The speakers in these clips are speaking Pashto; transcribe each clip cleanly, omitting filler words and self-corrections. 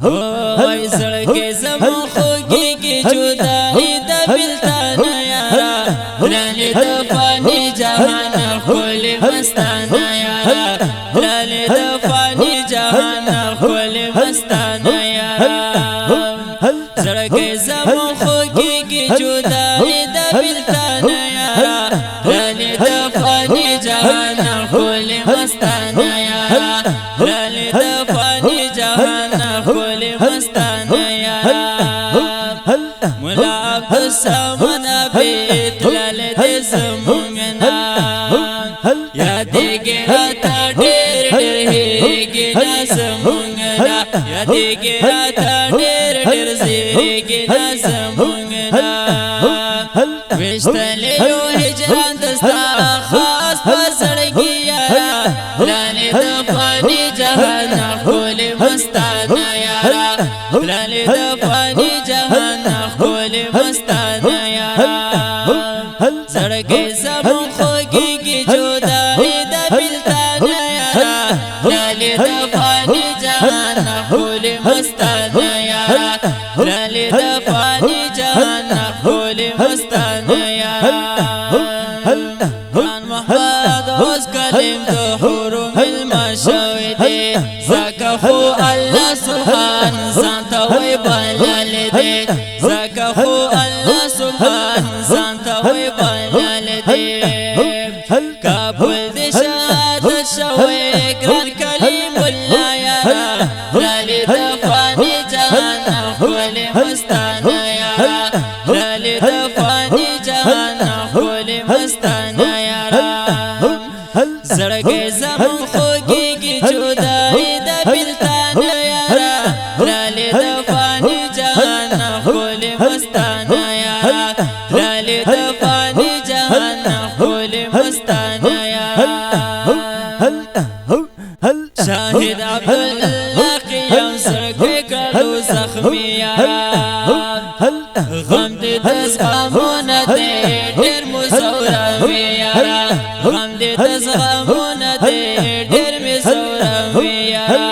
وای زړګي زمون خوږيږي جدائی د بلتان یارا لالي د فاني جهان خپل مستان یارا لالي د فاني جهان خپل مستان یارا زړګي زمون خوږيږي جدائی د بلتان یارا لالي د فاني جهان خپل مستان یارا لالي د فاني جهان خپل مستان یارا مولا عبدالصمد بیت لال دې زمونږ نه یادېږي راته ډېر ډېر هېږي نه زمونږ نه یادېږي راته ډېر ډېر زېږي نه زمونږ نه ویشتلی یو هجران دستا خاص په زړګي یارا لالې د فاني جهان ښکلې مستانه یارا لالې د فاني جهان ښکلې مستانه یارا زړګي زمون خوږېږي جدائی د بلتان یارا لالې د فاني جهان ښکلې مستانه یارا لالې د فاني جهان ښکلې مستانه یارا محمد اوس کلیم د حورو ملما شوی دی ځکه خو الله سبحان ځان ته وی بللی دی ځکه خو الله سبحان ځان ته وی بللی دی کابل د شهادت شوی ګران کلیم الله یارا لالې د فاني جهان ښکلې مستانه یارا لالې د فاني جهان ښکلې مستانه زړګي زمون خوږېږي جدائی د بلتان یارا لالې د فاني جهان ښکلې مستانه یارا لالې د فاني جهان ښکلې مستانه یارا شاهد عبدالله قیم زړګي کړو زخمي یارا غم دې د زغمونه دی ډېر مو زوروي یارا غم دې د زغمونه دی ډېر مې زوروي یارا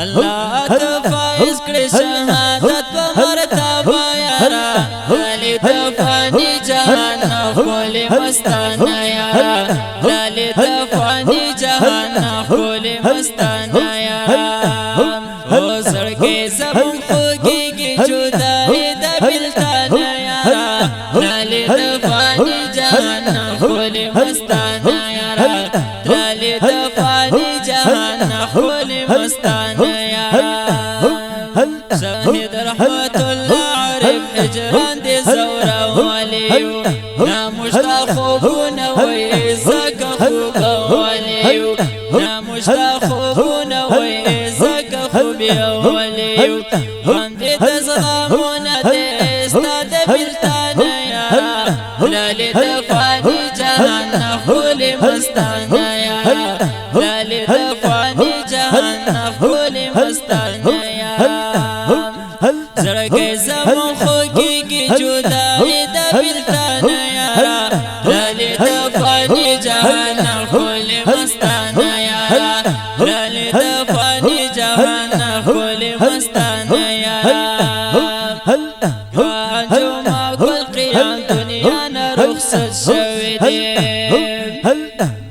الله ته فایز کړې شهادت په مرتبه یارا لالې د فاني جهان ښکلې مستانه یارا لالې د فاني جهان ښکلې مستانه یارا او زړګي زمون خوږېږي جدائی د بلتان یارا لالې د فاني جهان ښکلې مستانه یارا لالې د فاني جهان ښکلې مستانه یارا شاهد رحمت الله عارف هجران دې زورولیو نامشته خوبونه وایي ځکه خوږولیو نامشته خوبونه وایي ځکه خوبیولیو غم دې د زغمونه دی ستا د بلتان یارا لالې د فاني جهان ښکلې مستانه یارا لالې د فاني جهان ښکلې مستانه یارا زړګي زمون خوږېږي جدائی د بلتان یارا لالې د فاني جهان ښکلې مستانه یارا لالې د فاني جهان ښکلې مستانه یارا جمعه ګل قیام دنیا نه رخصت شوی دی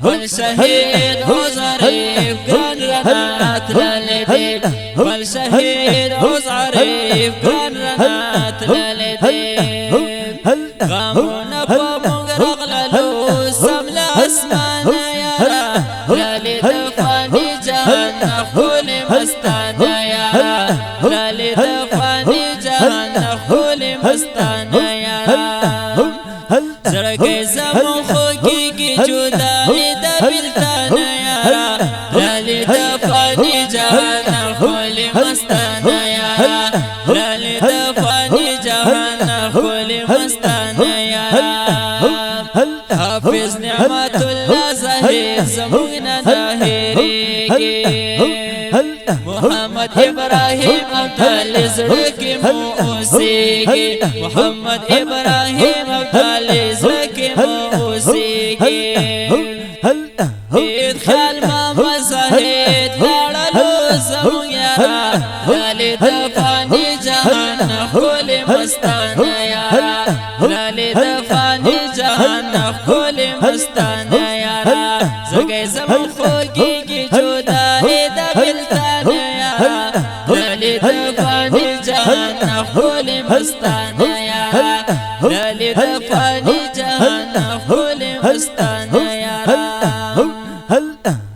ول شهید عزریف ګران رڼا تللی دی ول شهید عزریف ګران رڼا تللی دی غمونه په موږ راغللو سم له اسمانه یارا لالې د فاني جهان ښکلې مستانه یارا لالې د فاني جهان ښکلې مستانه یارا زړګي زمون خوږېږي جدائی د بلتان یارا لالې د فاني جهان ښکلې مستانه یارا لالې د فاني جهان ښکلې مستانه یارا حافظ نعمت الله زاهد زمونږ نه هېرېږي محمد ابراهیم ابدال زړه کې مو اوسېږي محمد ابراهیم ابدال زړه کې مو اوسېږي هېڅ خیال ماما زاهد لاړلو زمونږ یارا لالی دفانی جهان خول مستانه یارا لالی دفانی جهان خول مستانه یارا زگی زمان خوگیگی جدائی دا بلتانه یارا لالی دفانی جهان خول مستانه یارا لالی دفانی جهان خول مستانه یارا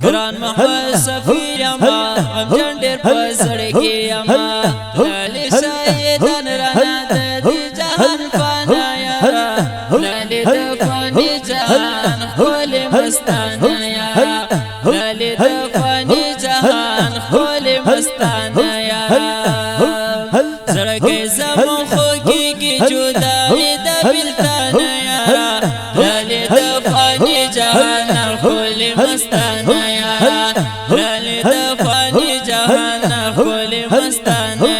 گران محمد صفی اما ام جندر پسڑکی اما لالی شایدان رانا دی جہان فانا یارا لالی دفانی جہان خول مستانا یارا لالی دفانی جہان خول مستانا یارا زرگی زمان خوگی کی جدائی دا بلتانا یارا لالی دفانی جہان خول مستانا یارا لالی دفانی جہان خول مستانا